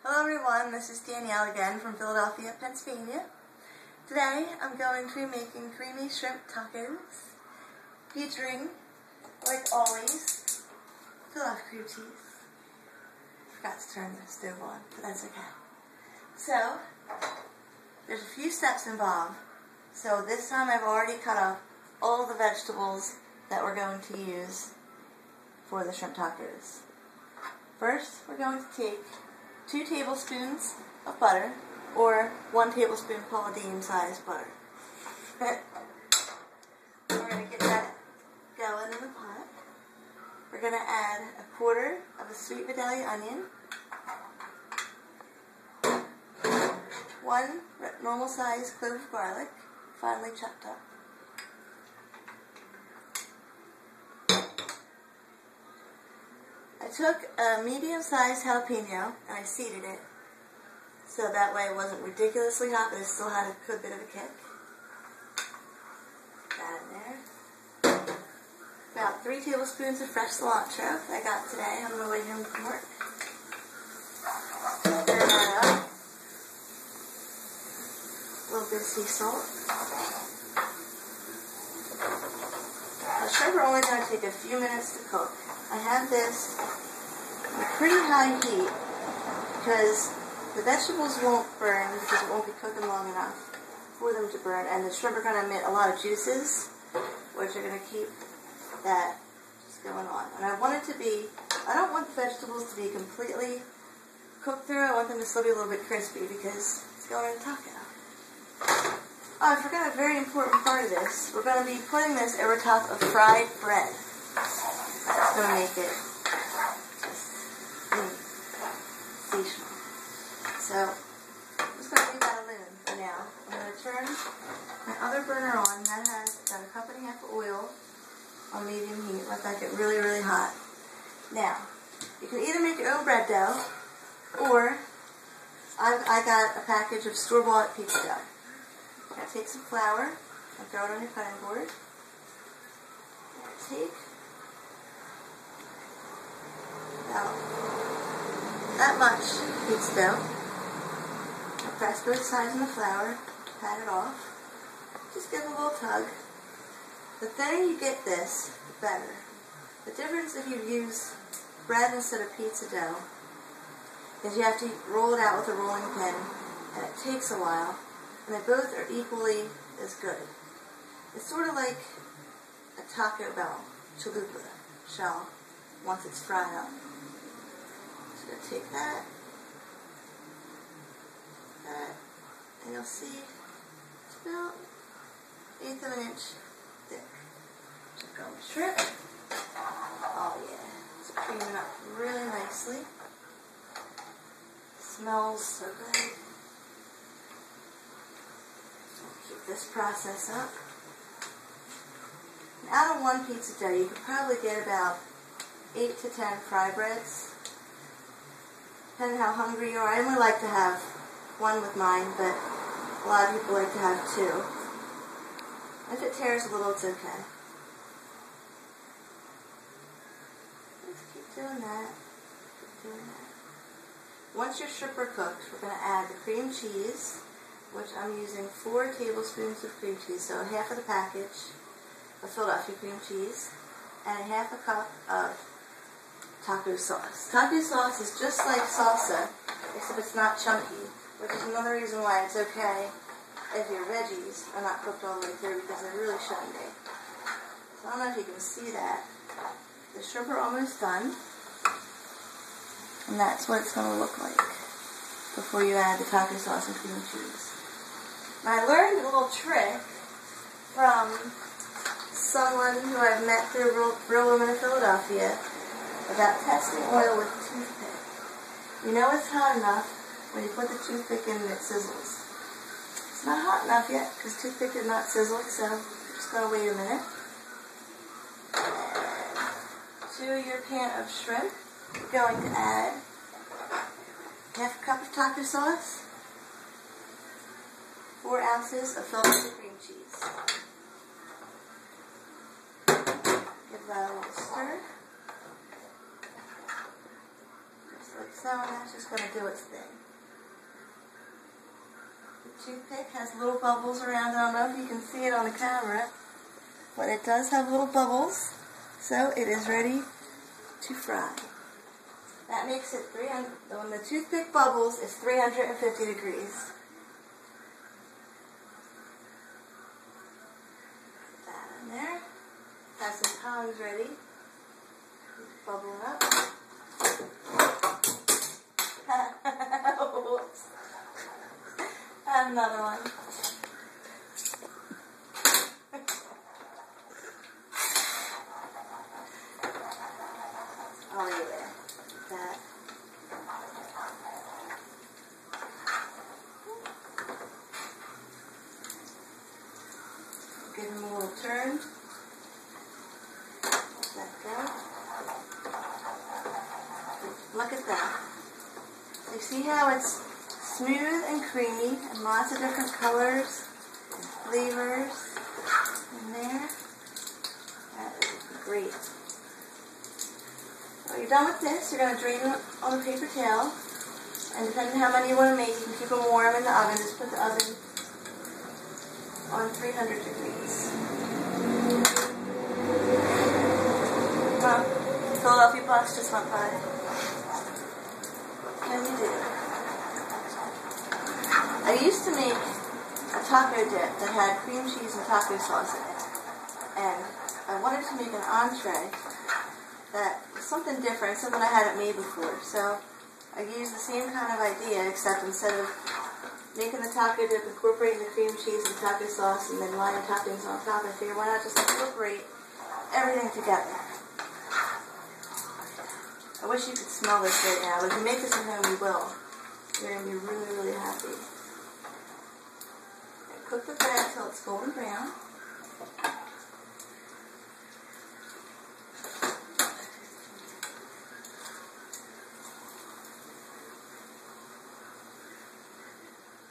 Hello everyone, this is Danielle again from Philadelphia, Pennsylvania. Today I'm going to be making creamy shrimp tacos featuring, like always, Philadelphia cream cheese. Forgot to turn the stove on, but that's okay. So, there's a few steps involved. So this time I've already cut up all the vegetables that we're going to use for the shrimp tacos. First, we're going to take 2 tablespoons of butter, or 1 tablespoon Paula Deen size butter. We're going to get that going in the pot. We're going to add 1/4 of a sweet Vidalia onion, 1 normal size clove of garlic, finely chopped up. I took a medium-sized jalapeno and I seeded it so that way it wasn't ridiculously hot, but it still had a good bit of a kick. Put that in there. About 3 tablespoons of fresh cilantro that I got today on my way home from work. Stir that up. A little bit of sea salt. The shrimp are only going to take a few minutes to cook. I have this on a pretty high heat because the vegetables won't burn because it won't be cooking long enough for them to burn, and the shrimp are going to emit a lot of juices which are going to keep that just going on. And I want it to be, I don't want the vegetables to be completely cooked through. I want them to still be a little bit crispy because it's going in a taco. Oh, I forgot a very important part of this. We're going to be putting this over top of fried bread. That's going to make it just sensational. So, I'm just going to leave that alone for now. I'm going to turn my other burner on. That has about 1.5 cups of oil on medium heat. Let that get really, really hot. Now, you can either make your own bread dough, or I got a package of store-bought pizza dough. You're going to take some flour and throw it on your cutting board. Take about that much pizza dough. I'll press both sides in the flour, pat it off. Just give it a little tug. The thinner you get this, the better. The difference if you use bread instead of pizza dough is you have to roll it out with a rolling pin, and it takes a while, and they both are equally as good. It's sort of like a Taco Bell chalupa shell once it's fried up. So I'm going to take that, and you'll see it's about 1/8 of an inch thick. Just go with shrimp. Oh yeah, it's creaming up really nicely. Smells so good. Keep this process up. And out of 1 pizza dough, you could probably get about 8 to 10 fry breads, depending how hungry you are. I only like to have 1 with mine, but a lot of people like to have 2. If it tears a little, it's okay. Just keep doing that. Keep doing that. Once your shrimp are cooked, we're going to add the cream cheese, which I'm using 4 tablespoons of cream cheese, so 1/2 of the package of Philadelphia cream cheese, and 1/2 cup of taco sauce. Taco sauce is just like salsa, except it's not chunky, which is another reason why it's okay if your veggies are not cooked all the way through, because they really shouldn't be. So I don't know if you can see that. The shrimp are almost done, and that's what it's going to look like before you add the taco sauce and cream cheese. Now, I learned a little trick from someone who I've met through Real Women of Philadelphia about testing oil with a toothpick. You know it's hot enough when you put the toothpick in and it sizzles. It's not hot enough yet because toothpick is not sizzled, so I'm just going to wait a minute. And to your pan of shrimp, we're going to add 1/2 cup of taco sauce, 4 ounces of Philadelphia cream cheese. Give that a little stir. Just like So that's just going to do its thing. The toothpick has little bubbles around it. I don't know if you can see it on the camera, but it does have little bubbles. So it is ready to fry. That makes it 300, when the toothpick bubbles, it's 350 degrees. Put that in there. Have some tongs ready. Bubbling up. Whoops. Add another one. I'll leave it there. That. Give them a little turn. Let that go. Look at that. You see how it's smooth and creamy and lots of different colors and flavors in there. That is great. When you're done with this, you're going to drain them on a paper towel. And depending on how many you want to make, you can keep them warm in the oven. Just put the oven on 300 degrees. Well, Philadelphia bus just went by. What can you do? I used to make a taco dip that had cream cheese and taco sauce in it. And I wanted to make an entree that was something different, something I hadn't made before. So I used the same kind of idea, except instead of making the taco dip, incorporating the cream cheese and taco sauce, and then lining toppings on top, I figured why not just incorporate everything together. I wish you could smell this right now. If you make this at home, you will. You're going to be really, really happy. Cook the bread until it's golden brown.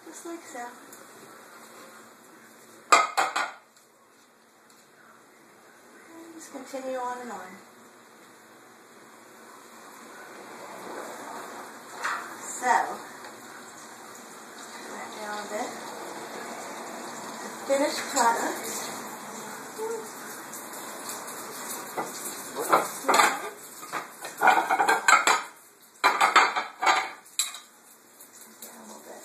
Just like so. And just continue on and on. So, turn that down a bit. Finished product. Down a little bit.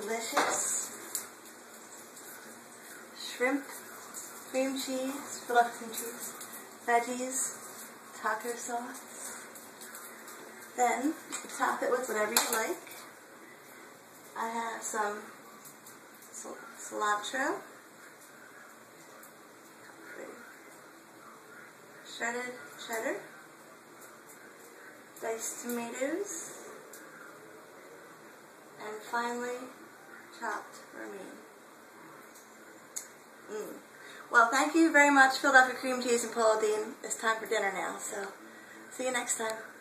Delicious shrimp, cream cheese, Philadelphia cream cheese, veggies, taco sauce. Then top it with whatever you like. I have some cilantro, shredded cheddar, diced tomatoes, and finally chopped romaine. Well, thank you very much, Philadelphia cream cheese and Paula Deen. It's time for dinner now, so see you next time.